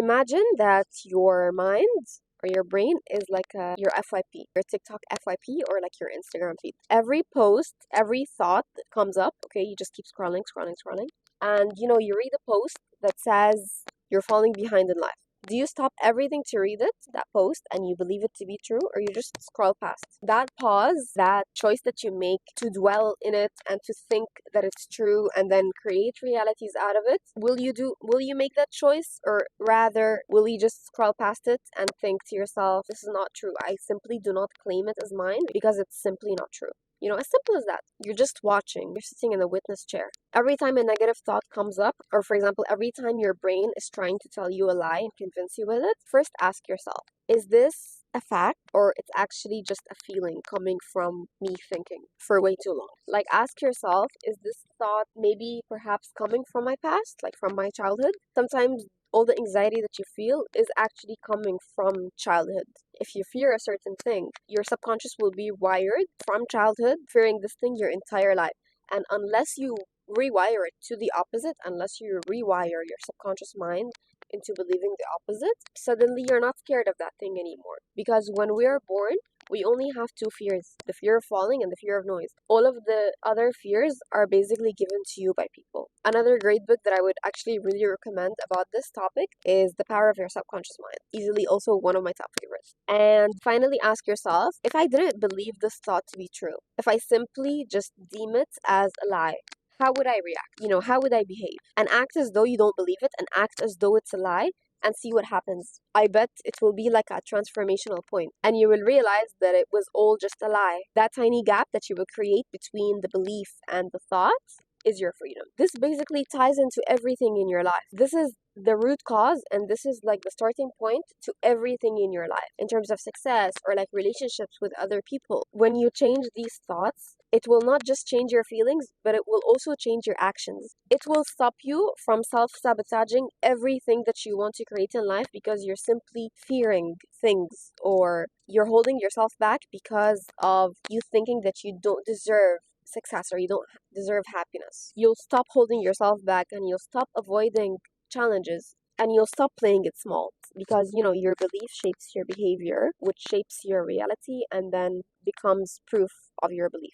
Imagine that your mind or your brain is like your FYP, your TikTok FYP, or like your Instagram feed. Every post, every thought that comes up, okay, you just keep scrolling, scrolling, scrolling. And you read a post that says you're falling behind in life. Do you stop everything to read it, that post, and you believe it to be true, or you just scroll past? That pause, that choice that you make to dwell in it and to think that it's true and then create realities out of it, will you make that choice, or rather will you just scroll past it and think to yourself, this is not true. I simply do not claim it as mine because it's simply not true. As simple as that. You're just watching. You're sitting in the witness chair. Every time a negative thought comes up, or for example, every time your brain is trying to tell you a lie and convince you with it, first ask yourself, is this a fact or it's actually just a feeling coming from me thinking for way too long? Like, ask yourself, is this thought maybe perhaps coming from my past, like from my childhood? Sometimes all the anxiety that you feel is actually coming from childhood. If you fear a certain thing, your subconscious will be wired from childhood fearing this thing your entire life. And unless you rewire it to the opposite, unless you rewire your subconscious mind into believing the opposite, suddenly you're not scared of that thing anymore. Because when we are born, we only have two fears, the fear of falling and the fear of noise. All of the other fears are basically given to you by people. Another great book that I would actually really recommend about this topic is The Power of Your Subconscious Mind. Easily also one of my top favorites. And finally ask yourself, if I didn't believe this thought to be true, if I simply just deem it as a lie, how would I react? How would I behave? And act as though you don't believe it and act as though it's a lie and see what happens. I bet it will be like a transformational point, and you will realize that it was all just a lie. That tiny gap that you will create between the belief and the thought is your freedom. This basically ties into everything in your life. This is the root cause, and this is like the starting point to everything in your life in terms of success or like relationships with other people. When you change these thoughts, it will not just change your feelings, but it will also change your actions. It will stop you from self-sabotaging everything that you want to create in life because you're simply fearing things, or you're holding yourself back because of you thinking that you don't deserve success or you don't deserve happiness. You'll stop holding yourself back and you'll stop avoiding challenges, and you'll stop playing it small because your belief shapes your behavior, which shapes your reality and then becomes proof of your belief.